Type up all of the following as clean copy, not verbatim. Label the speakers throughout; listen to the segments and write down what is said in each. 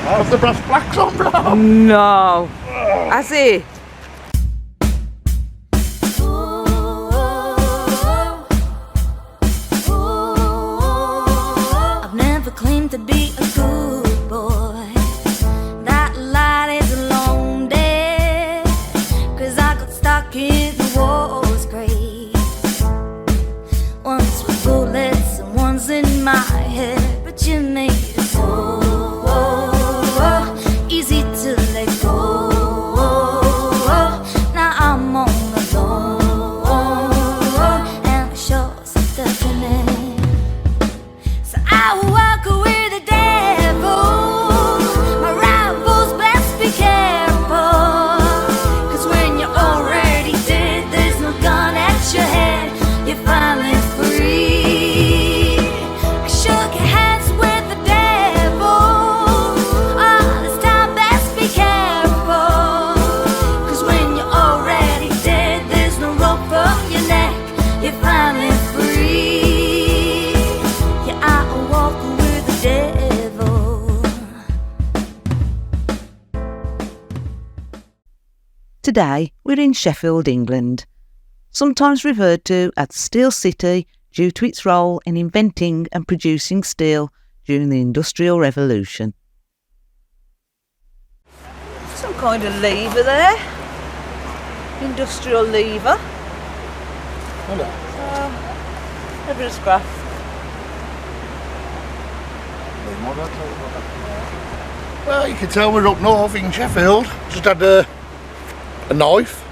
Speaker 1: Have the brass blacks on, bro?
Speaker 2: No. Has he?
Speaker 3: I've never claimed to be a good boy. That light is a long day, 'cause I got stuck in the war's grave. Once with bullets and one's in my head, but you made it so easy to let go. Now I'm on the road, and the shore's deafening. So I will walk with the devil. My rivals best be careful, 'cause when you're already dead, there's no gun at your head. You're finally free. I shook hands with the devil. All this time, best be careful, 'cause when you're already dead, there's no rope for your neck. You're finally free. Yeah, I walk with the devil.
Speaker 2: Today we're in Sheffield, England, sometimes referred to as Steel City due to its role in inventing and producing steel during the Industrial Revolution. Some kind of lever there. Industrial lever.
Speaker 1: Hello.
Speaker 2: A bit of scrap.
Speaker 1: Well, you can tell we're up north in Sheffield. Just had a knife.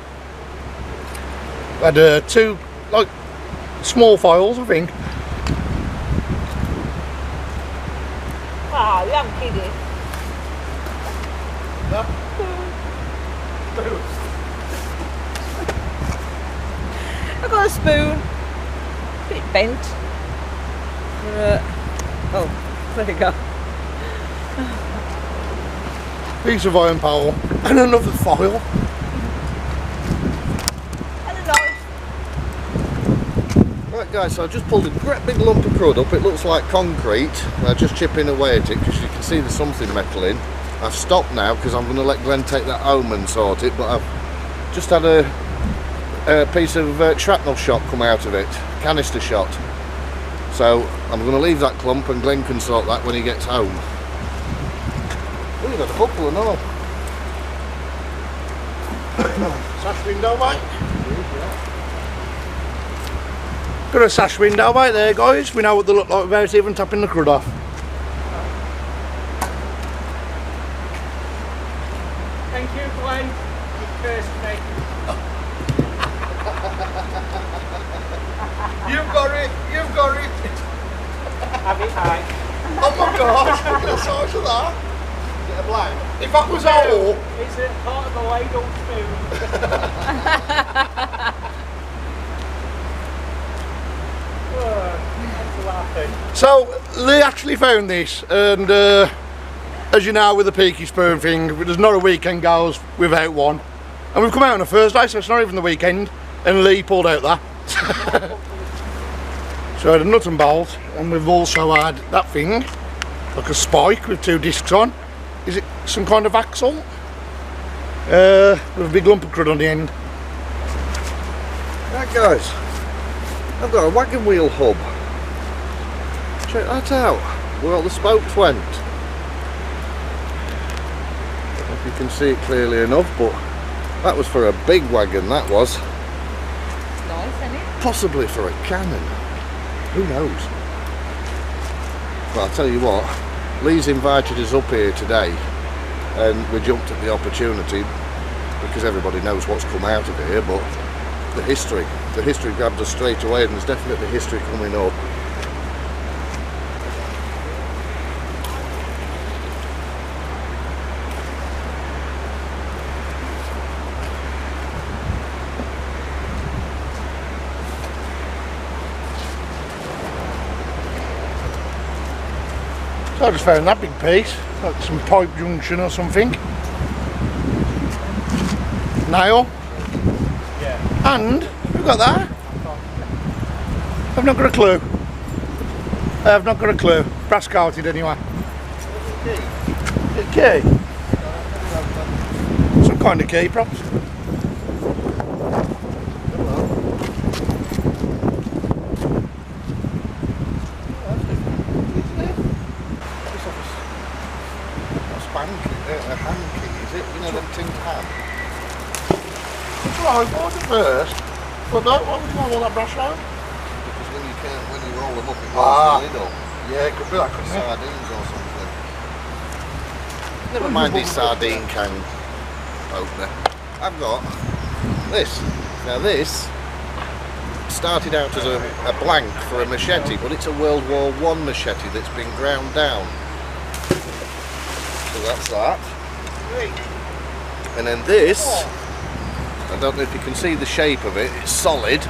Speaker 1: Had two, like, small files, I think.
Speaker 2: Ah, you haven't kidding. I got a spoon. Bit bent. Oh, there you go.
Speaker 1: Piece of iron pole and another file.
Speaker 2: And a knife.
Speaker 4: Right guys, so I just pulled a great big lump of crud up. It looks like concrete. I'm just chipping away at it because you can see there's something metal in. I've stopped now because I'm going to let Glenn take that home and sort it, but I've just had a piece of shrapnel shot come out of it, canister shot. So I'm going to leave that clump and Glenn can sort that when he gets home. Oh, you've got a couple and all.
Speaker 1: Sash window, mate. Got a sash window right there, guys. We know what they look like without even tapping the crud off.
Speaker 5: Thank you, Glenn. You cursed me.
Speaker 1: You've got it, you've got it.
Speaker 5: Have it high.
Speaker 1: Oh my gosh, look at the size of that. Is it a blank? If that was all.
Speaker 5: It's a part of the ladle spoon. That's laughing.
Speaker 1: So, Lee actually found this, and as you know with the Peaky spoon thing, there's not a weekend goes without one. And we've come out on a Thursday, so it's not even the weekend, and Lee pulled out that. So I had a nut and bolt, and we've also had that thing, like a spike with two discs on. Is it some kind of axle? With a big lump of crud on the end.
Speaker 4: Right guys, I've got a wagon wheel hub. Check that out, where all the spokes went. I don't know if you can see it clearly enough, but that was for a big wagon, that was.
Speaker 2: Nice, isn't it?
Speaker 4: Possibly for a cannon. Who knows? But I'll tell you what, Lee's invited us up here today and we jumped at the opportunity because everybody knows what's come out of here, but the history grabbed us straight away, and there's definitely history coming up.
Speaker 1: So I just found that big piece, like some pipe junction or something. Nail.
Speaker 5: Yeah.
Speaker 1: And we've got that. I've not got a clue. I've not got a clue. Brass coated anyway. A key? Some kind of key, perhaps.
Speaker 4: A hand key, is it? You know them tin hand?
Speaker 1: That's what I bought it first. But why would you want all that brass round?
Speaker 4: Because when you roll them up, it rolls the lid up.
Speaker 1: Yeah, it could be that, couldn't it?
Speaker 4: Sardines or something. Never mind this sardine can opener. I've got this. Now this started out as a blank for a machete, but it's a World War I machete that's been ground down. So that's that. And then this, I don't know if you can see the shape of it, it's solid.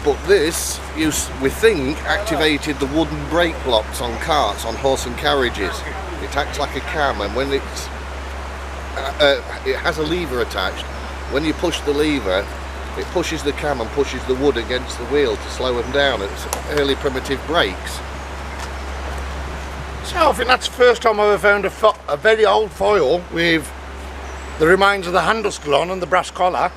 Speaker 4: But this, we think, activated the wooden brake blocks on carts, on horse and carriages. It acts like a cam, and when it has a lever attached. When you push the lever, it pushes the cam and pushes the wood against the wheel to slow them down. It's early primitive brakes.
Speaker 1: So I think that's the first time I've ever found a very old foil with the remains of the handle still on and the brass collar.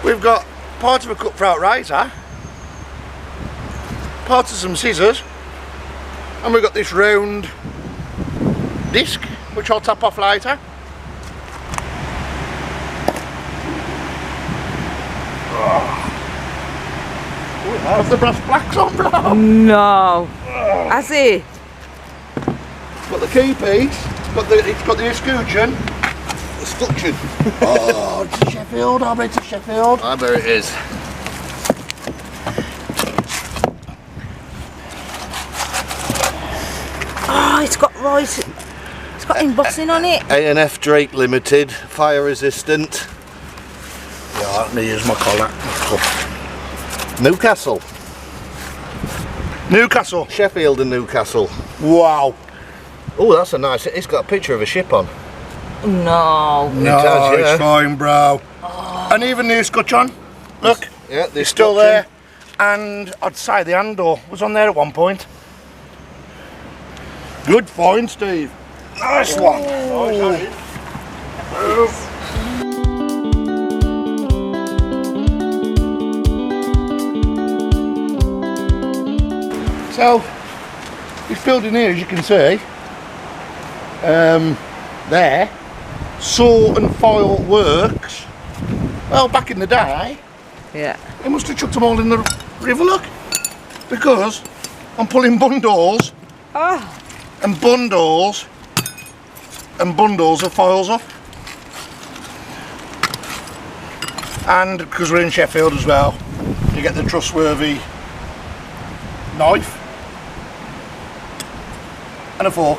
Speaker 1: We've got part of a cutthroat razor, part of some scissors, and we've got this round disc which I'll tap off later. Have the brass blacks on, bro?
Speaker 2: No. Has he?
Speaker 1: Got the key piece, it's got the escutcheon.
Speaker 4: Escutcheon.
Speaker 1: Oh, it's Sheffield, I bet it's Sheffield.
Speaker 4: I bet it is.
Speaker 2: Oh, it's got it's got embossing on it.
Speaker 4: A&F Drake Limited, fire resistant.
Speaker 1: Yeah, let me use my collar.
Speaker 4: Newcastle.
Speaker 1: Newcastle.
Speaker 4: Sheffield and Newcastle.
Speaker 1: Wow.
Speaker 4: Oh, that's a nice, it's got a picture of a ship on.
Speaker 2: No.
Speaker 1: No,
Speaker 4: It does, yeah.
Speaker 1: it's fine, bro. And even the escutcheon, look,
Speaker 4: Yeah,
Speaker 1: it's still there. And I'd say the handle was on there at one point. Good find, Steve. Nice one. So, this building here, as you can see, there, saw and file works. Well, back in the day,
Speaker 2: Yeah.
Speaker 1: they must have chucked them all in the river, look. Because I'm pulling bundles
Speaker 2: Oh.
Speaker 1: and bundles of files off. And because we're in Sheffield as well, you get the trustworthy knife and a fork.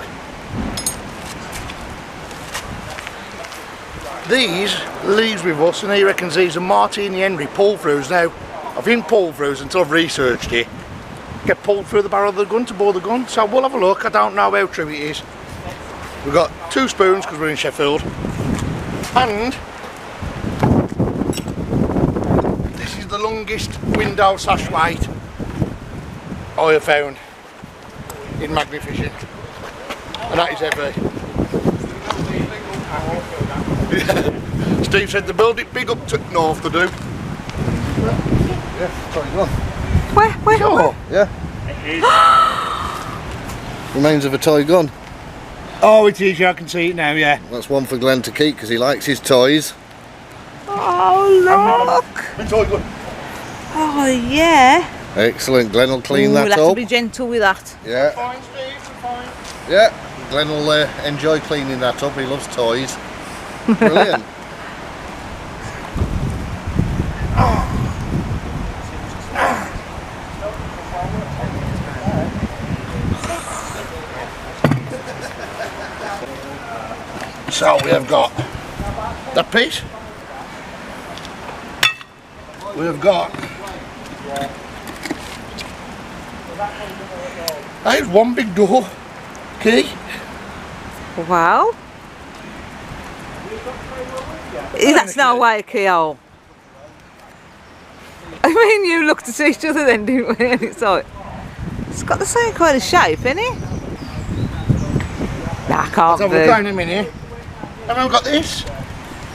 Speaker 1: These leaves with us, and he reckons these are Martini Henry pull-throughs. Now, I've been pull-throughs until I've researched it. Get pulled through the barrel of the gun to bore the gun, so we'll have a look. I don't know how true it is. We've got 2 spoons because we're in Sheffield, and this is the longest window slash weight I have found in magnificent, and that is heavy. Yeah. Steve said to build it big up to north to do.
Speaker 4: Yeah, toy gun.
Speaker 2: Where?
Speaker 1: Sure.
Speaker 4: Yeah. Remains of a toy gun.
Speaker 1: Oh, it is, yeah, I can see it now, yeah.
Speaker 4: That's one for Glenn to keep because he likes his toys.
Speaker 2: Oh, look.
Speaker 1: The toy gun.
Speaker 2: Oh, yeah.
Speaker 4: Excellent. Glenn will clean that
Speaker 2: We'll have
Speaker 4: up.
Speaker 2: to be gentle with that.
Speaker 4: Yeah.
Speaker 1: Fine, Steve, fine.
Speaker 4: Yeah. Glenn will enjoy cleaning that up. He loves toys. Brilliant.
Speaker 1: So we have got that piece. We have got. There's one big door key.
Speaker 2: Wow. That's no way a keyhole. I mean, you looked at each other then, didn't we? And it's like, it's got the same kind of shape, isn't it? can't
Speaker 1: Let's have a look down a minute. And I've got this,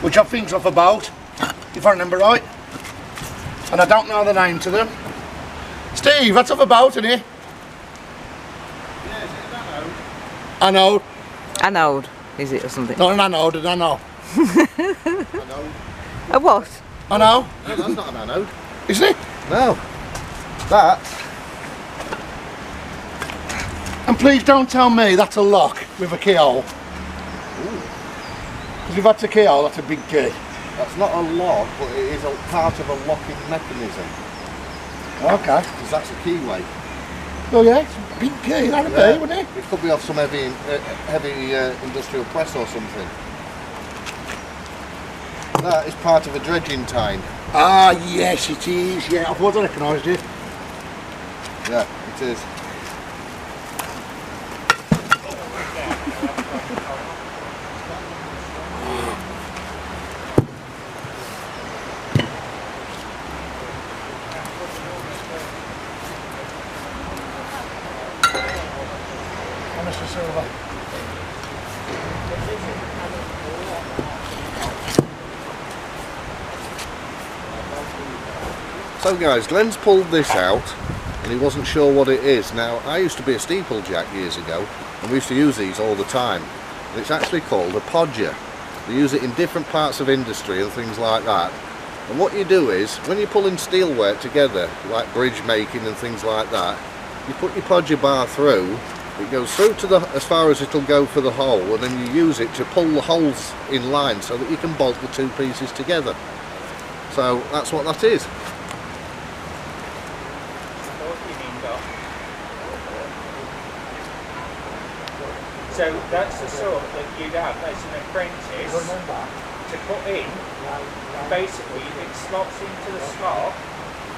Speaker 1: which I think's off a boat, if I remember right. And I don't know the name to them. Steve, that's off a boat, isn't it? Anode.
Speaker 2: Anode, is it, or something?
Speaker 1: Not an anode, an anode.
Speaker 2: A what?
Speaker 1: I know.
Speaker 4: No, that's not an anode.
Speaker 1: Isn't it?
Speaker 4: No. That.
Speaker 1: And please don't tell me that's a lock with a keyhole. Because if that's a keyhole, that's a big key.
Speaker 4: That's not a lock, but it is a part of a locking mechanism.
Speaker 1: Okay.
Speaker 4: Because that's a keyway.
Speaker 1: Oh yeah, it's a big key, that'd be, wouldn't it?
Speaker 4: It could be off some heavy industrial press or something. That is part of a dredging tine.
Speaker 1: Ah, yes it is, yeah, I thought I recognised it.
Speaker 4: Yeah, it is.
Speaker 1: Mr. Silver.
Speaker 4: So guys, Glenn's pulled this out and he wasn't sure what it is. Now, I used to be a steeplejack years ago and we used to use these all the time. And it's actually called a podger. They use it in different parts of industry and things like that. And what you do is, when you're pulling steelwork together, like bridge making and things like that, you put your podger bar through, it goes through to the as far as it'll go for the hole, and then you use it to pull the holes in line so that you can bolt the two pieces together. So that's what that is.
Speaker 5: So that's the sort that you'd have as an apprentice to put in. Basically, if it slots into the slot,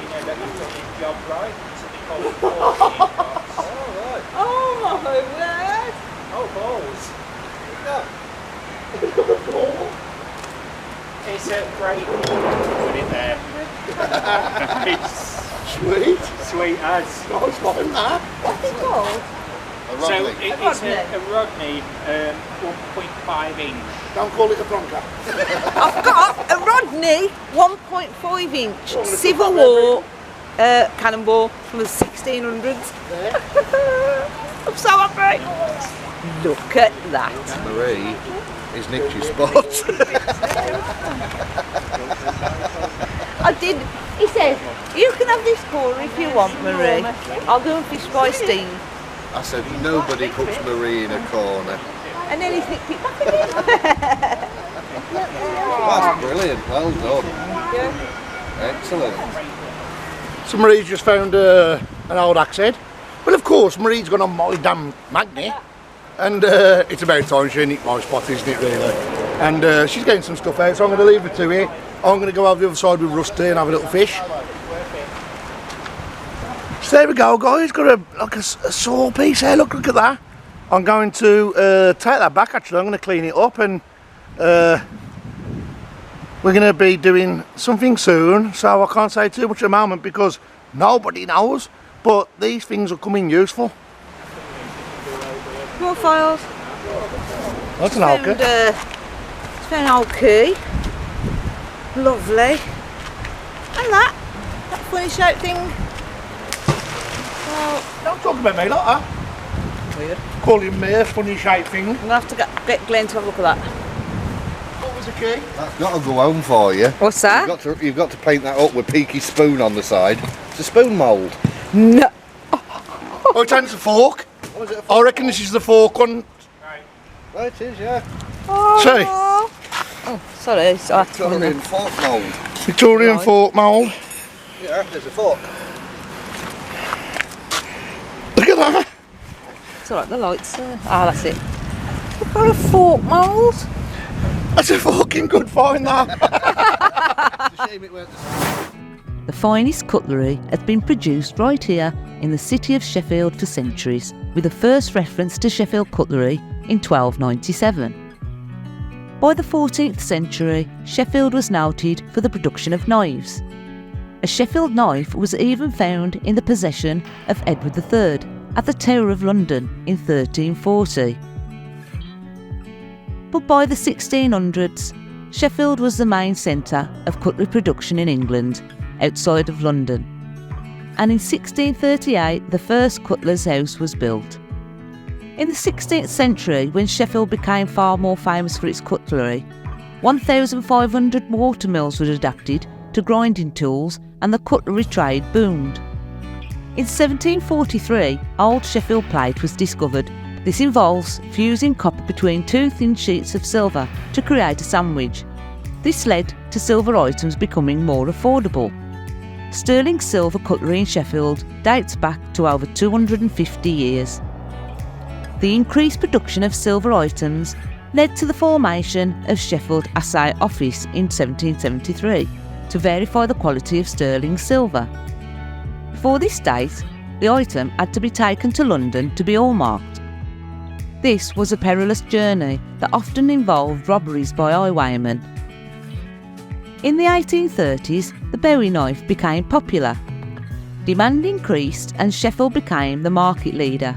Speaker 5: you know that you've done your job right. So they call it 14 shots. Oh, right.
Speaker 2: Oh my word!
Speaker 5: Oh, balls. It's a great. Put it there. It's
Speaker 1: Sweet.
Speaker 5: sweet as.
Speaker 1: Nice one, that.
Speaker 2: What's it called?
Speaker 4: A
Speaker 5: So
Speaker 4: Rodney.
Speaker 5: it's a Rodney 1.5 inch.
Speaker 1: Don't call it a Bronca.
Speaker 2: I've got a Rodney 1.5 inch Civil War cannonball from the 1600s. I'm so happy. Look at that.
Speaker 4: Marie is nicked your spot.
Speaker 2: I did. He said, you can have this corner if you want, Marie. I'll go and fish by Steve.
Speaker 4: I said, nobody puts Marie in a corner.
Speaker 2: And then he picked it back again.
Speaker 4: That's brilliant, well done. Excellent.
Speaker 1: So Marie's just found an old axe head. Well, of course, Marie's gone on my damn magnet. And it's about time she nicked my spot, isn't it, really? And she's getting some stuff out, so I'm going to leave her to it. I'm going to go over the other side with Rusty and have a little fish. So there we go, guys. Got a saw piece here. Look at that. I'm going to take that back. Actually, I'm going to clean it up, and we're going to be doing something soon. So I can't say too much at the moment because nobody knows. But these things will come in useful.
Speaker 2: More files.
Speaker 1: That's an old key.
Speaker 2: It's found an old key. Lovely. And that funny shaped thing. Well,
Speaker 1: Don't talk about me like that.
Speaker 2: weird.
Speaker 1: Calling me a funny shaped thing.
Speaker 2: I'm going to have to get Glenn to have a look at that.
Speaker 1: What was the key?
Speaker 4: That's got to go home for you.
Speaker 2: What's that?
Speaker 4: You've got to paint that up with Peaky spoon on the side. It's a spoon mould.
Speaker 2: No.
Speaker 1: Oh, it's a fork.
Speaker 4: Oh, is it
Speaker 1: I reckon this is the fork one.
Speaker 4: Oh, it is, yeah.
Speaker 1: See?
Speaker 2: Oh, sorry. It's
Speaker 4: Victorian fork mould.
Speaker 1: Victorian
Speaker 2: Right.
Speaker 1: fork mould.
Speaker 4: Yeah, there's a fork.
Speaker 1: Look at that.
Speaker 2: It's alright, the lights. That's it. We've got a fork mould.
Speaker 1: That's a fucking good find, that.
Speaker 4: It's a shame it weren't the same.
Speaker 2: The finest cutlery has been produced right here in the city of Sheffield for centuries, with the first reference to Sheffield cutlery in 1297. By the 14th century, Sheffield was noted for the production of knives. A Sheffield knife was even found in the possession of Edward III at the Tower of London in 1340. But by the 1600s, Sheffield was the main centre of cutlery production in England, outside of London. And in 1638, the first cutler's house was built. In the 16th century, when Sheffield became far more famous for its cutlery, 1,500 watermills were adapted to grinding tools and the cutlery trade boomed. In 1743, old Sheffield plate was discovered. This involves fusing copper between two thin sheets of silver to create a sandwich. This led to silver items becoming more affordable. Sterling silver cutlery in Sheffield dates back to over 250 years. The increased production of silver items led to the formation of Sheffield Assay Office in 1773 to verify the quality of sterling silver. Before this date, the item had to be taken to London to be hallmarked. This was a perilous journey that often involved robberies by highwaymen. In the 1830s, the Bowie knife became popular. Demand increased and Sheffield became the market leader,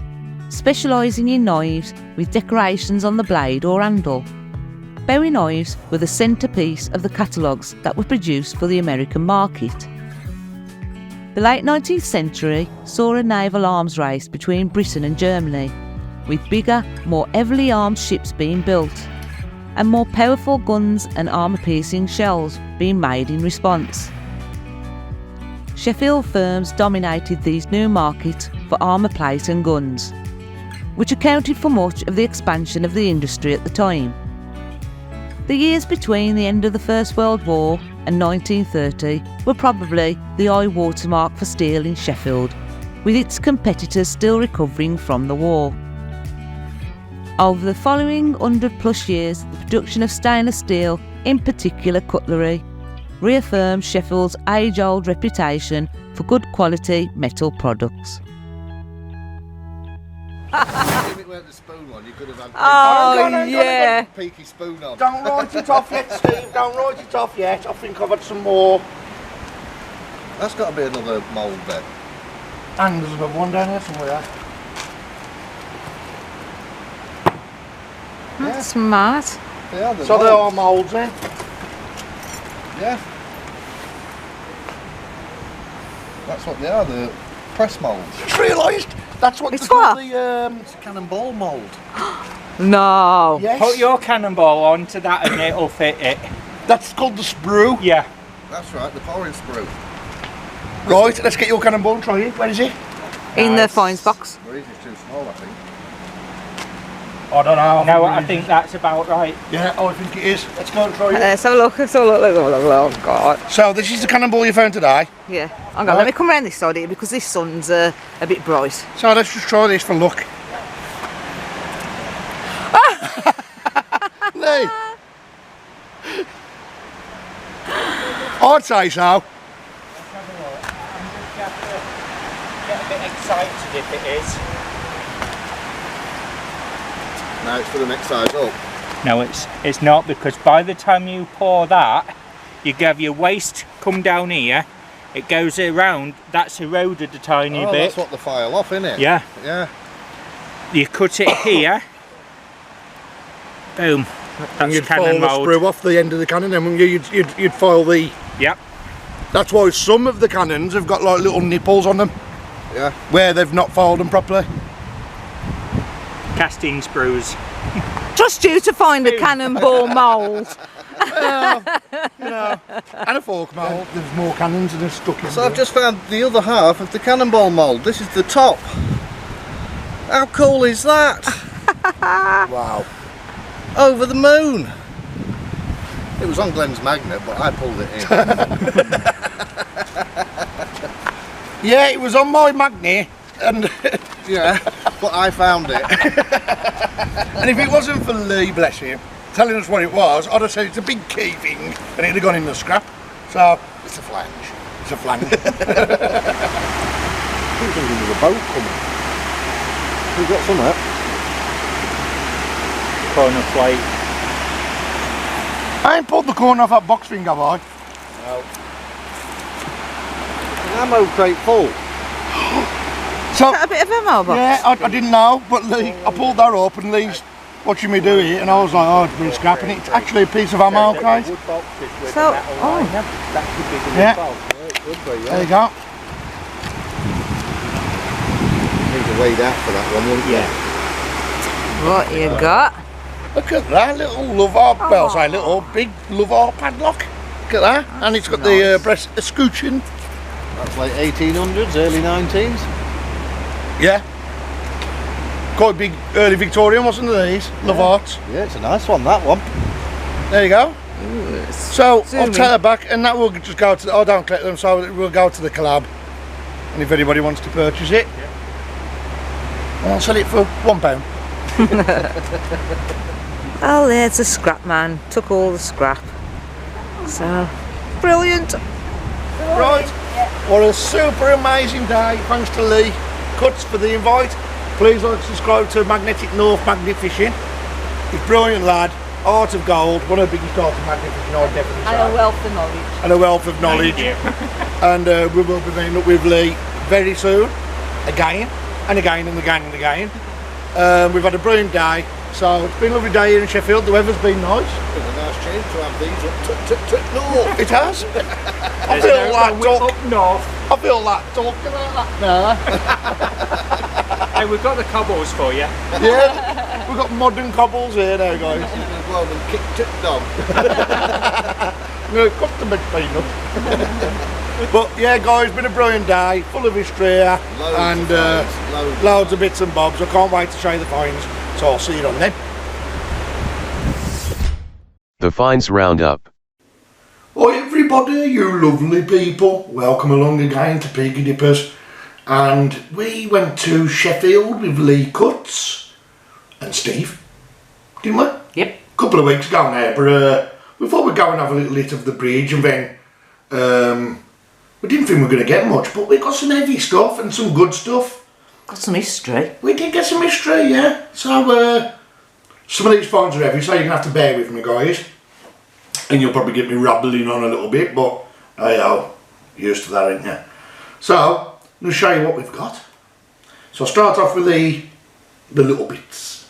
Speaker 2: specialising in knives with decorations on the blade or handle. Bowie knives were the centrepiece of the catalogues that were produced for the American market. The late 19th century saw a naval arms race between Britain and Germany, with bigger, more heavily armed ships being built, and more powerful guns and armour-piercing shells being made in response. Sheffield firms dominated these new markets for armour plate and guns, which accounted for much of the expansion of the industry at the time. The years between the end of the First World War and 1930 were probably the high watermark for steel in Sheffield, with its competitors still recovering from the war. Over the following 100+ years, the production of stainless steel, in particular cutlery, reaffirmed Sheffield's age-old reputation for good quality metal products.
Speaker 4: If it weren't the spoon one, you could have had
Speaker 2: Yeah.
Speaker 4: Peaky spoon on.
Speaker 1: Don't write it off yet, Steve. Don't write it off yet. I think I've had some more.
Speaker 4: That's got to be another mould then.
Speaker 1: And there's another one down here somewhere.
Speaker 6: That's mad.
Speaker 4: They are the
Speaker 1: So they are
Speaker 4: moulds.
Speaker 1: moulds then.
Speaker 4: Yeah. That's what they are, the press moulds.
Speaker 1: Just realised that's what
Speaker 2: It's
Speaker 1: they call
Speaker 2: what?
Speaker 4: It's a cannonball mould.
Speaker 2: No.
Speaker 1: yes.
Speaker 5: Put your cannonball onto that and it'll fit it.
Speaker 1: That's called the sprue.
Speaker 5: Yeah.
Speaker 4: That's right, the pouring sprue.
Speaker 1: Right, let's get your cannonball and try it. Where is it?
Speaker 2: In the
Speaker 5: Nice.
Speaker 2: fines box.
Speaker 4: The reason it's too small, I think.
Speaker 1: I don't know.
Speaker 5: No, I think that's about right.
Speaker 1: Yeah, I think it is. Let's go and try it.
Speaker 2: Let's have a look. Let's have a look. Let's have a look. Oh God.
Speaker 1: So this is the cannonball you found today.
Speaker 2: Yeah. Hang on. Let me come round this side here because this sun's a bit bright.
Speaker 1: So let's just try this for luck. Lee. I'd say so.
Speaker 5: Let's have a look. I'm just have to get a bit excited if it is.
Speaker 4: Now it's for the next size up.
Speaker 5: No, it's not, because by the time you pour that, you have your waste come down here, it goes around, that's eroded a tiny
Speaker 4: Oh,
Speaker 5: bit.
Speaker 4: that's what the file off, isn't it?
Speaker 5: Yeah.
Speaker 4: Yeah.
Speaker 5: You cut it here, boom,
Speaker 1: And
Speaker 5: that's
Speaker 1: you'd
Speaker 5: cannon
Speaker 1: file the
Speaker 5: mould.
Speaker 1: sprue off the end of the cannon, and you'd file the.
Speaker 5: Yep.
Speaker 1: That's why some of the cannons have got like little nipples on them
Speaker 4: Yeah.
Speaker 1: where they've not filed them properly.
Speaker 5: Casting sprues.
Speaker 2: Trust you to find a cannonball mould.
Speaker 1: You know, and a fork mould. There's more cannons and they're stuck in.
Speaker 4: So I've just found the other half of the cannonball mould. This is the top. How cool is that?
Speaker 1: Wow.
Speaker 4: Over the moon. It was on Glenn's magnet, but I pulled it in.
Speaker 1: Yeah, it was on my magnet, and
Speaker 4: Yeah, but I found it.
Speaker 1: and if it wasn't for Lee, bless him, telling us what it was, I'd have said it's a big key thing, and it'd have gone in the scrap. So
Speaker 4: It's a flange.
Speaker 1: it's a flange.
Speaker 4: I think there's a boat coming. We've got some of it.
Speaker 5: Corner plate.
Speaker 1: I ain't pulled the corner off that box thing, have I?
Speaker 4: An ammo crate full.
Speaker 1: So
Speaker 2: A bit of ammo box.
Speaker 1: yeah, I didn't know, but Lee, I pulled that up, and Lee's watching me do it, and I was like, oh, it's been scrapping it. It's actually a piece of ammo crate.
Speaker 5: Wood boxes with
Speaker 2: So-
Speaker 5: a metal liner. That could be the
Speaker 1: Yeah.
Speaker 5: wood box.
Speaker 1: There you go.
Speaker 4: Need to wade out for that one, wouldn't you?
Speaker 2: What you got?
Speaker 1: Look at that little love heart, well, say little big love heart padlock. Look at that. And it's got the breast escutcheon.
Speaker 4: That's like 1800s, early 19s.
Speaker 1: Yeah. Quite big early Victorian, wasn't it, these? Love hearts.
Speaker 4: Yeah, it's a nice one, that one.
Speaker 1: There you go. So
Speaker 2: Zoom
Speaker 1: I'll
Speaker 2: in.
Speaker 1: take that back, and that will just go to. I don't collect them, so it will go to the collab. And if anybody wants to purchase it, I'll sell it for £1.
Speaker 2: Oh, there's a scrap man. Took all the scrap. So, brilliant.
Speaker 1: Right. What a super amazing day. Thanks to Lee Cuts for the invite. Please like and subscribe to Magnetic North Magnet Fishing. He's a brilliant lad. Art of gold. One of the biggest arts of magnet fishing, I'd definitely say.
Speaker 2: And a wealth of knowledge.
Speaker 1: And a wealth of knowledge. And we will be meeting up with Lee very soon. Again and again and again and again. We've had a brilliant day. So it's been a lovely day here in Sheffield. The weather's been nice.
Speaker 4: It's a nice change to have these up to north.
Speaker 1: It has. I feel like
Speaker 5: up north.
Speaker 1: I feel like talking like that now.
Speaker 5: Hey, we've got the cobbles for you.
Speaker 1: Yeah, we've got modern cobbles here now, guys.
Speaker 4: Well, and kick tit dog.
Speaker 1: No, got the big peanut. But yeah, guys, been a brilliant day, full of history here, and loads of bits and bobs. I can't wait to show you the finds. So I'll see you on then.
Speaker 6: The Finds Roundup.
Speaker 1: Hi everybody, you lovely people. Welcome along again to Peaky Dippers. And we went to Sheffield with Lee Cuts and Steve, didn't we?
Speaker 2: Yep.
Speaker 1: A couple of weeks ago now, but we thought we'd go and have a little lit of the bridge, and then we didn't think we were going to get much, but we got some heavy stuff and some good stuff.
Speaker 2: Got some history.
Speaker 1: We did get some history, yeah. So some of these finds are heavy, so you're going to have to bear with me, guys. And you'll probably get me rambling on a little bit, but you're used to that, ain't you? So, I'm going to show you what we've got. So I'll start off with the little bits.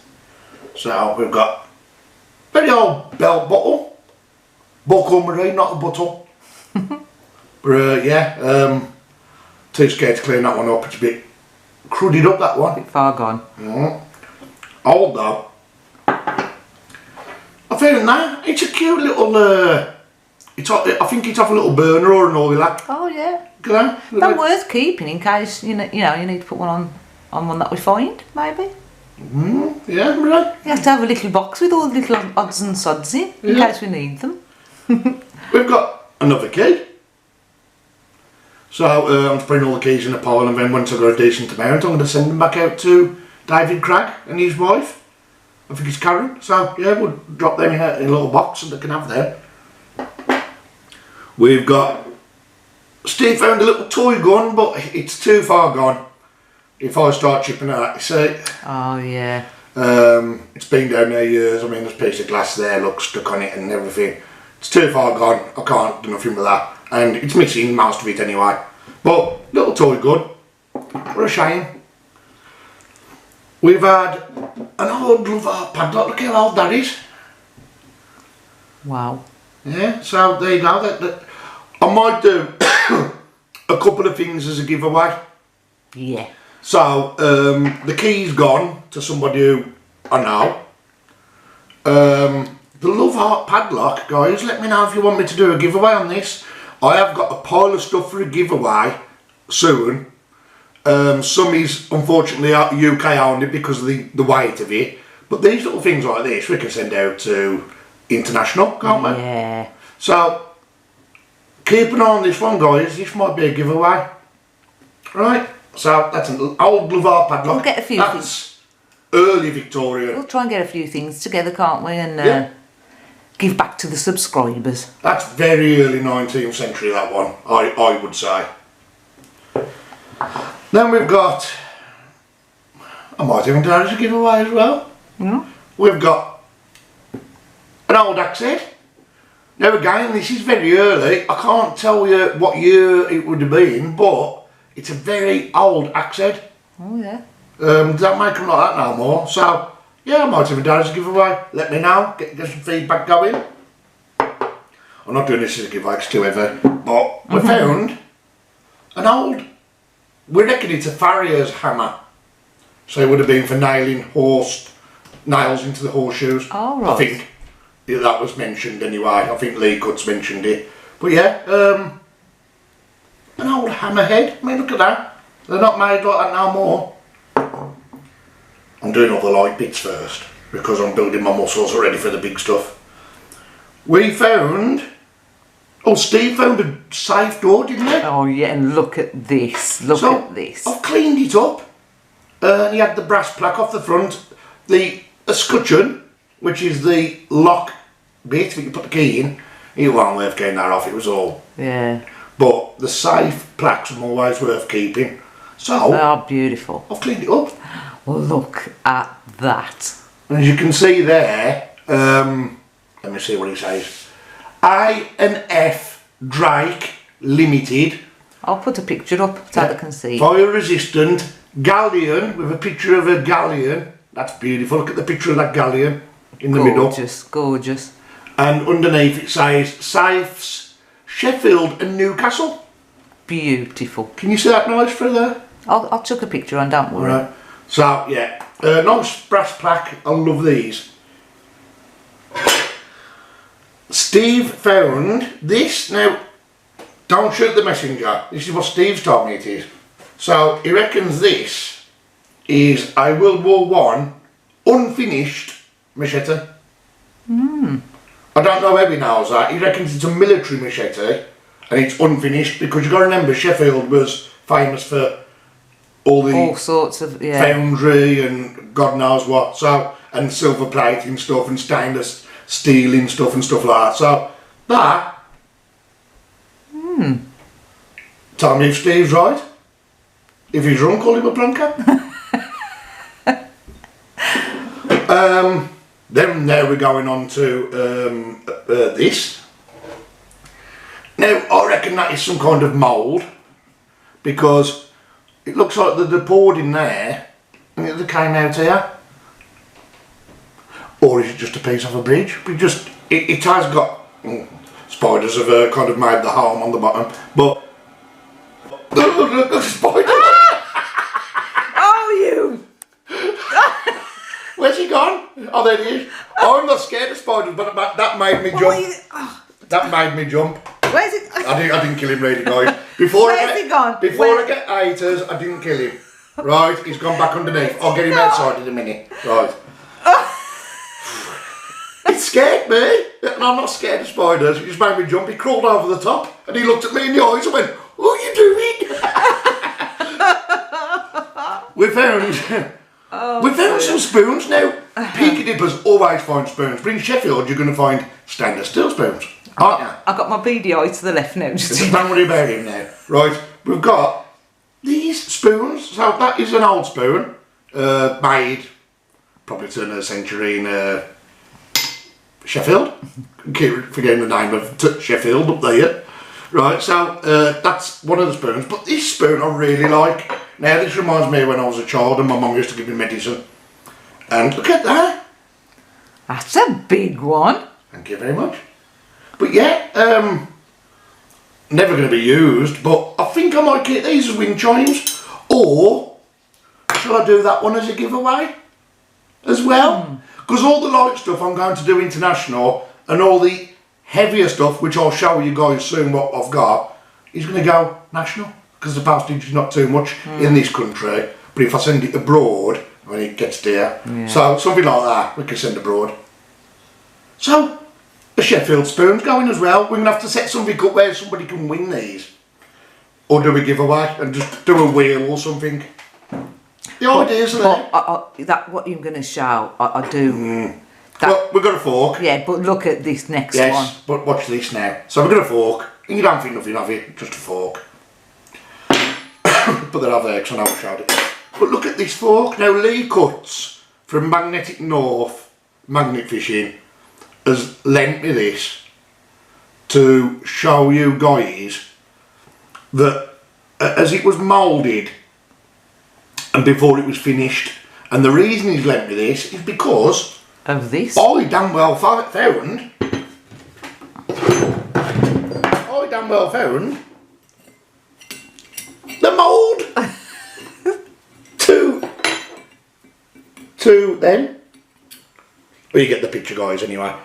Speaker 1: So we've got very old belt bottle. Buckle Marie, not a bottle. But too scared to clean that one up. It's a bit crudded up, that one.
Speaker 2: Far gone.
Speaker 1: Old though. I found that. It's a cute little. I think it's off a little burner or an oil lamp.
Speaker 2: Oh yeah.
Speaker 1: That
Speaker 2: worth keeping in case you need to put one on one that we find maybe.
Speaker 1: Yeah, right.
Speaker 2: You have to have a little box with all the little odds and sods in case we need them.
Speaker 1: We've got another key. So I'm just putting all the keys in a pile, and then once I've got a decent amount, I'm going to send them back out to David Cragg and his wife. I think it's Karen. So yeah, we'll drop them in a little box so they can have them. We've got. Steve found a little toy gun, but it's too far gone. If I start chipping it out, you see.
Speaker 2: Oh yeah.
Speaker 1: It's been down there years. I mean, there's a piece of glass there, look, stuck on it and everything. It's too far gone. I can't do nothing with that. And it's missing most of it anyway. But, little toy gun. What a shame. We've had an old love padlock. Look how old that is.
Speaker 2: Wow.
Speaker 1: Yeah, so there you go. That I might do a couple of things as a giveaway.
Speaker 2: Yeah.
Speaker 1: So, the key's gone to somebody who I know. The Love Heart padlock, guys, let me know if you want me to do a giveaway on this. I have got a pile of stuff for a giveaway soon. Some is unfortunately UK only because of the weight of it. But these little things like this we can send out to international, can't we?
Speaker 2: Yeah.
Speaker 1: So, keep an eye on this one, guys. This might be a giveaway. Right, so that's an old Love Heart padlock.
Speaker 2: We'll get a few
Speaker 1: That's early Victorian.
Speaker 2: We'll try and get a few things together, can't we? And give back to the subscribers.
Speaker 1: That's very early 19th century, that one, I would say. Then we've got, I might even do that as a giveaway as well. We've got an old axe head. Now again, this is very early. I can't tell you what year it would have been, but it's a very old axe head.
Speaker 2: Oh yeah.
Speaker 1: Don't make them like that no more. So Yeah, I might even do it as a giveaway. Let me know. Get some feedback going. I'm not doing this as a giveaway, it's too heavy. But we found an old, we reckon it's a farrier's hammer. So it would have been for nailing nails into the horseshoes.
Speaker 2: Oh, right.
Speaker 1: I think that was mentioned anyway. I think Lee Cuts mentioned it. But yeah, an old hammerhead. I mean, look at that. They're not made like that no more. I'm doing all the light bits first because I'm building my muscles ready for the big stuff. We found, Steve found a safe door, didn't he?
Speaker 2: Oh yeah, and look at this. Look at this.
Speaker 1: I've cleaned it up. He had the brass plaque off the front, the escutcheon, which is the lock bit that you put the key in. It wasn't worth getting that off, it was all.
Speaker 2: Yeah.
Speaker 1: But the safe plaques are always worth keeping. So,
Speaker 2: Oh, beautiful.
Speaker 1: I've cleaned it up.
Speaker 2: Well, look at that.
Speaker 1: And as you can see there, let me see what it says. I&F Drake Limited.
Speaker 2: I'll put a picture up so they can see.
Speaker 1: Fire resistant galleon with a picture of a galleon. That's beautiful. Look at the picture of that galleon in the middle.
Speaker 2: Gorgeous, gorgeous.
Speaker 1: And underneath it says Safes, Sheffield and Newcastle.
Speaker 2: Beautiful.
Speaker 1: Can you see that nice through there?
Speaker 2: I'll chuck a picture on, don't worry.
Speaker 1: Right. So yeah, nice brass plaque. I love these. Steve found this. Now, don't shoot the messenger. This is what Steve's told me it is. So he reckons this is a World War One unfinished machete. I don't know how he knows that. He reckons it's a military machete and it's unfinished because you've got to remember Sheffield was famous for all
Speaker 2: sorts of
Speaker 1: foundry and God knows what. So, and silver plating stuff and stainless steel and stuff like that. So that. Tell me if Steve's right. If he's wrong, call him a plonker. Then now we're going on to this. Now I reckon that is some kind of mould because it looks like they're poured in there and it came out here. Or is it just a piece of a bridge? It has got spiders have kind of made the home on the bottom, but look at the spider.
Speaker 2: Oh, you!
Speaker 1: Where's he gone? Oh, there he is. I'm not scared of spiders, but that made me jump. That made me jump.
Speaker 2: Where's it?
Speaker 1: I didn't kill him really, guys. Before
Speaker 2: Where's he gone?
Speaker 1: I get haters, I didn't kill him. Right, he's gone back underneath. I'll get him outside in a minute. Right. It scared me. And I'm not scared of spiders. It just made me jump. He crawled over the top and he looked at me in the eyes and went, "What are you doing?" We found some spoons. Now, Peaky dippers always find spoons, but in Sheffield you're going to find stainless steel spoons, aren't you?
Speaker 2: I've got my beady eye to the left now.
Speaker 1: Don't worry about him now. Right, we've got these spoons. So that is an old spoon, made probably turn of the century in Sheffield. Keep forgetting the name of Sheffield up there. Right, so that's one of the spoons. But this spoon I really like. Now this reminds me of when I was a child and my mum used to give me medicine. And look at that.
Speaker 2: That's a big one.
Speaker 1: Thank you very much. But yeah, never going to be used, but I think I might keep these as wind chimes. Or shall I do that one as a giveaway as well? Because all the light stuff I'm going to do international and all the heavier stuff, which I'll show you guys soon what I've got, is going to go national. Because the postage is not too much in this country, but if I send it abroad, when it gets there, so something like that we can send abroad. So, a Sheffield spoon's going as well. We're going to have to set something up where somebody can win these. Or do a giveaway and just do a wheel or something. The ideas are there.
Speaker 2: That what you're going to show, I do.
Speaker 1: Well, we've got a fork.
Speaker 2: Yeah, but look at this next one.
Speaker 1: Yes, but watch this now. So we've got a fork, and you don't think nothing of it, just a fork. Put that over there because I know I showed it. But look at this fork. Now Lee Cuts from Magnetic North, Magnet Fishing, has lent me this to show you guys that as it was moulded and before it was finished And the reason he's lent me this is because
Speaker 2: Of this?
Speaker 1: I damn well found the mould to then. Well, you get the picture, guys, anyway.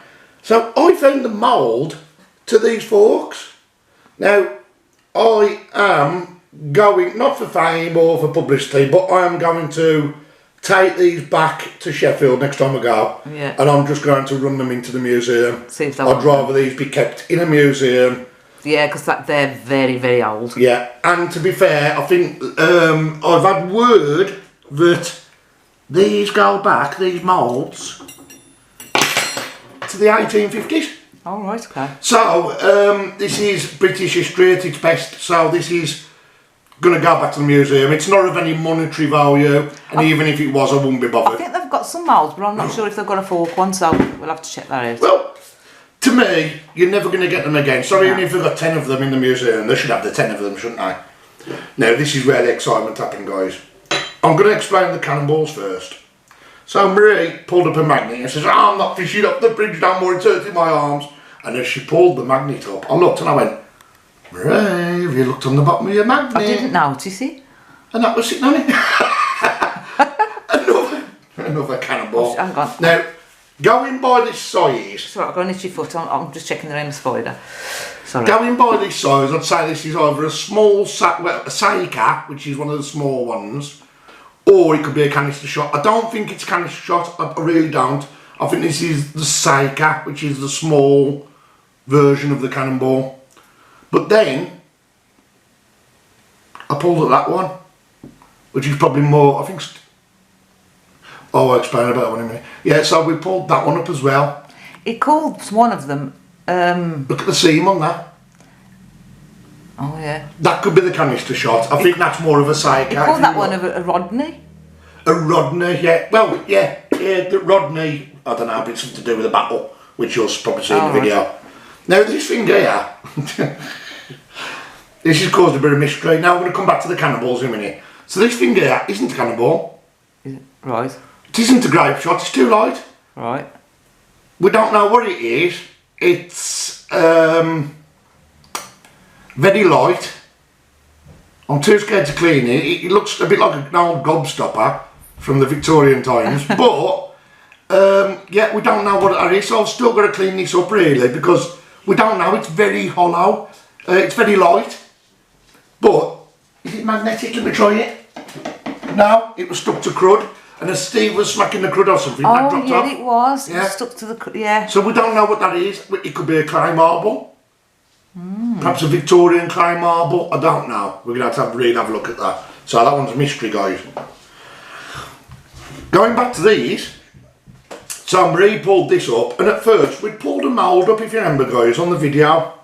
Speaker 1: So I found the mould to these forks. Now, I am going, not for fame or for publicity, but I am going to take these back to Sheffield next time I go.
Speaker 2: Yeah.
Speaker 1: And I'm just going to run them into the museum.
Speaker 2: See if they
Speaker 1: I'd
Speaker 2: want
Speaker 1: rather these be kept in a museum.
Speaker 2: Yeah, because they're very, very old.
Speaker 1: Yeah, and to be fair, I think I've had word that these go back, these moulds, to the 1850s.
Speaker 2: All right, okay.
Speaker 1: So, this is British history at its best, so this is going to go back to the museum. It's not of any monetary value, and even if it was, I wouldn't be
Speaker 2: I
Speaker 1: bothered.
Speaker 2: think they've got some moulds, but I'm not sure if they've got a fork one, so we'll have to check that out.
Speaker 1: Well, to me, you're never going to get them again. So even if they've got 10 of them in the museum, they should have the 10 of them, shouldn't they? Now, this is where the excitement happened, guys. I'm going to explain the cannonballs first. So Marie pulled up a magnet and says, "Oh, I'm not fishing up the bridge no more, it's hurting my arms." And as she pulled the magnet up, I looked and I went, "Marie, have you looked on the bottom of your magnet?"
Speaker 2: I didn't notice it.
Speaker 1: And that was sitting on it. another cannonball.
Speaker 2: Hang on.
Speaker 1: Now, going by this size,
Speaker 2: Sorry, I've got an itchy foot. I'm just checking the name of the spider. Sorry.
Speaker 1: going by this size, I'd say this is either a small a Seika, which is one of the small ones, or it could be a canister shot. I don't think it's canister shot, I really don't. I think this is the Seika, which is the small version of the cannonball. But then, I pulled at that one, which is probably more, I think, I'll explain about that one in a minute. Yeah, so we pulled that one up as well.
Speaker 2: It calls one of them.
Speaker 1: Look at the seam on that.
Speaker 2: Oh yeah.
Speaker 1: That could be the canister shot. I think that's more of a Seika.
Speaker 2: It called that one a Rodney.
Speaker 1: A Rodney, yeah. Well, yeah, the Rodney, I don't know, but it's something to do with a battle, which you'll probably see in the video.
Speaker 2: Right.
Speaker 1: Now, this thing here, this has caused a bit of mystery. Now, I'm going to come back to the cannonballs in a minute. So this thing here isn't a cannonball.
Speaker 2: Is it? Right.
Speaker 1: It isn't a grape shot, it's too light.
Speaker 2: Right.
Speaker 1: We don't know what it is. It's very light. I'm too scared to clean it. It looks a bit like an old gobstopper from the Victorian times, but yeah, we don't know what it is, so I've still got to clean this up really, because we don't know. It's very hollow, it's very light, but is it magnetic? Let me try it. No, it was stuck to crud, and as Steve was smacking the crud or something, that dropped off.
Speaker 2: It was.
Speaker 1: Yeah.
Speaker 2: It was stuck to the yeah.
Speaker 1: So we don't know what that is. It could be a clay marble. Perhaps a Victorian clay marble. I don't know. We're going to have to really have a look at that. So that one's a mystery, guys. Going back to these. So Marie pulled this up. And at first, we'd pulled a mould up, if you remember, guys, on the video.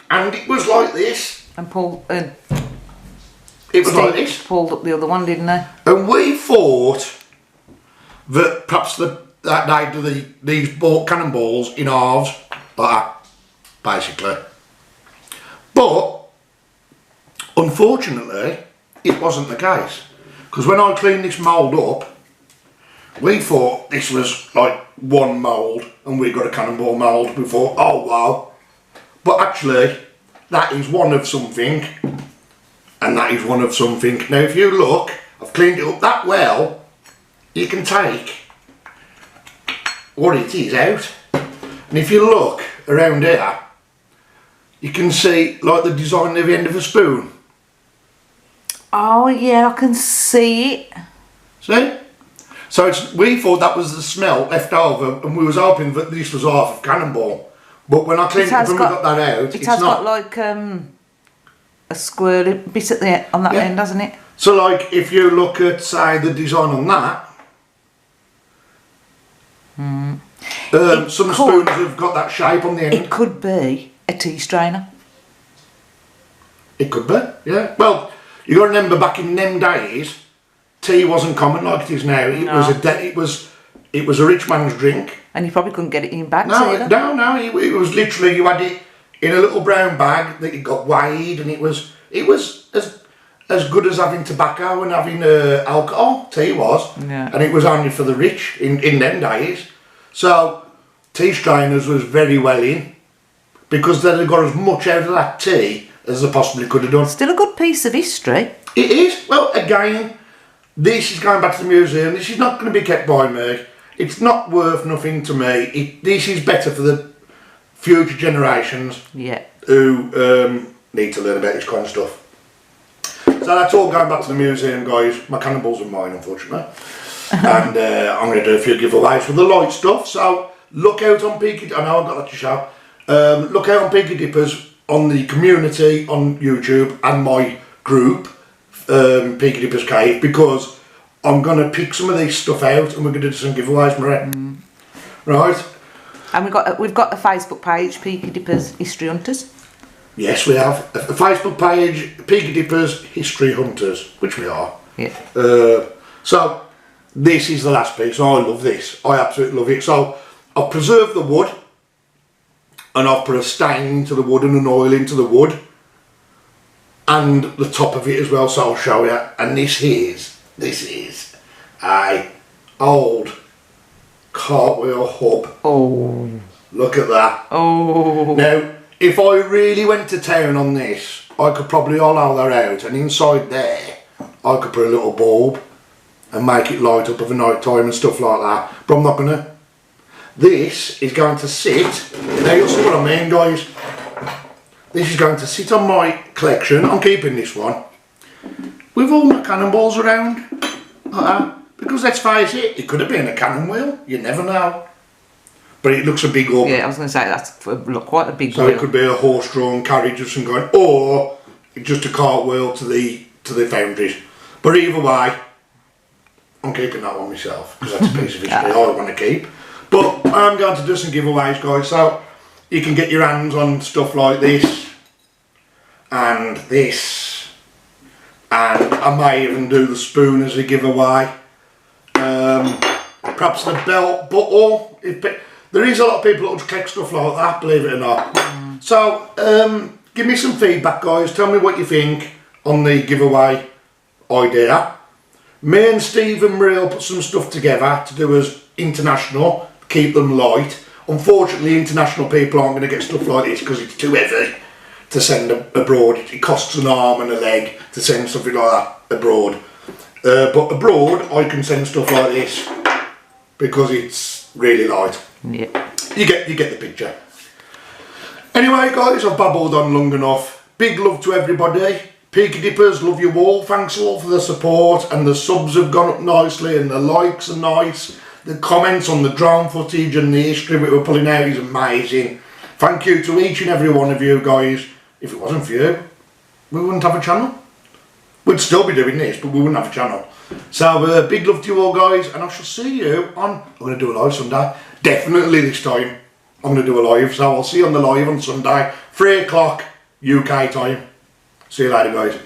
Speaker 1: And it was like this.
Speaker 2: And Paul.
Speaker 1: It was like this.
Speaker 2: Pulled up the other one, didn't they?
Speaker 1: And we thought that perhaps that they'd do these cannonballs in halves, like that, basically. But unfortunately, it wasn't the case, because when I cleaned this mould up, we thought this was like one mould and we got a cannonball mould. We thought, oh wow, but actually that is one of something and that is one of something. Now if you look, I've cleaned it up that well, you can take what it is out, and if you look around here, you can see like the design at the end of a spoon.
Speaker 2: Oh yeah, I can see it.
Speaker 1: See? So we thought that was the smell left over, and we was hoping that this was half of cannonball. But when I cleaned it up and we got that out,
Speaker 2: it has got like a square bit at the on that end, hasn't it?
Speaker 1: So like if you look at say the design on that, some spoons have got that shape on the end.
Speaker 2: It could be a tea strainer.
Speaker 1: It could be, yeah. Well, you got to remember back in them days, tea wasn't common like it is now. It was a rich man's drink.
Speaker 2: And you probably couldn't get it in bags
Speaker 1: No,
Speaker 2: either.
Speaker 1: no. It was literally, you had it in a little brown bag that it got weighed, and it was as as good as having tobacco and having alcohol. Tea was, and it was only for the rich in them days. So tea strainers was very well in because they'd got as much out of that tea as they possibly could have done.
Speaker 2: Still a good piece of history.
Speaker 1: It is. Well, again, this is going back to the museum. This is not going to be kept by me. It's not worth nothing to me. This is better for the future generations who need to learn about this kind of stuff. So that's all going back to the museum, guys. My cannonballs are mine, unfortunately. And I'm going to do a few giveaways for the light stuff. So look out on Peaky. I know I've got that to show. Look out on Peaky Dippers on the community on YouTube and my group, Peaky Dippers Cave, because I'm going to pick some of this stuff out and we're going to do some giveaways, Marie. Right?
Speaker 2: And we've got a Facebook page, Peaky Dippers History Hunters.
Speaker 1: Yes, we have a Facebook page, Peaky Dippers History Hunters, which we are.
Speaker 2: Yeah.
Speaker 1: So this is the last piece. I love this. I absolutely love it. So I've preserved the wood, and I've put a stain into the wood and an oil into the wood, and the top of it as well. So I'll show you. And this is a old cartwheel hub.
Speaker 2: Oh,
Speaker 1: look at that.
Speaker 2: Oh.
Speaker 1: Now, if I really went to town on this, I could probably hollow that out, and inside there I could put a little bulb and make it light up of a night time and stuff like that, but I'm not gonna. This is going to sit, now you'll see what I mean, guys. This is going to sit on my collection. I'm keeping this one with all my cannonballs around like that, because let's face it, it could have been a cannon wheel, you never know. But it looks a big up.
Speaker 2: Yeah, I was going to say that's quite a big.
Speaker 1: So wheel. It could be a horse-drawn carriage of some kind, or just a cartwheel to the foundries. But either way, I'm keeping that one myself because that's a piece of history I want to keep. But I'm going to do some giveaways, guys. So you can get your hands on stuff like this and this, and I may even do the spoon as a giveaway. Perhaps the belt buckle. There is a lot of people that will collect stuff like that, believe it or not. So, give me some feedback, guys. Tell me what you think on the giveaway idea. Me and Steve and Marie will put some stuff together to do as international, keep them light. Unfortunately, international people aren't going to get stuff like this because it's too heavy to send abroad. It costs an arm and a leg to send something like that abroad. But abroad, I can send stuff like this because it's really light.
Speaker 2: Yeah.
Speaker 1: You get the picture. Anyway, guys, I've babbled on long enough. Big love to everybody. Peaky Dippers, love you all. Thanks all for the support, and the subs have gone up nicely, and the likes are nice. The comments on the drone footage and the history that we're pulling out is amazing. Thank you to each and every one of you guys. If it wasn't for you, we wouldn't have a channel. We'd still be doing this, but we wouldn't have a channel. So big love to you all, guys, and I shall see you on, I'm going to do a live Sunday. Definitely this time I'm going to do a live, so I'll see you on the live on Sunday, 3 o'clock UK time. See you later, guys.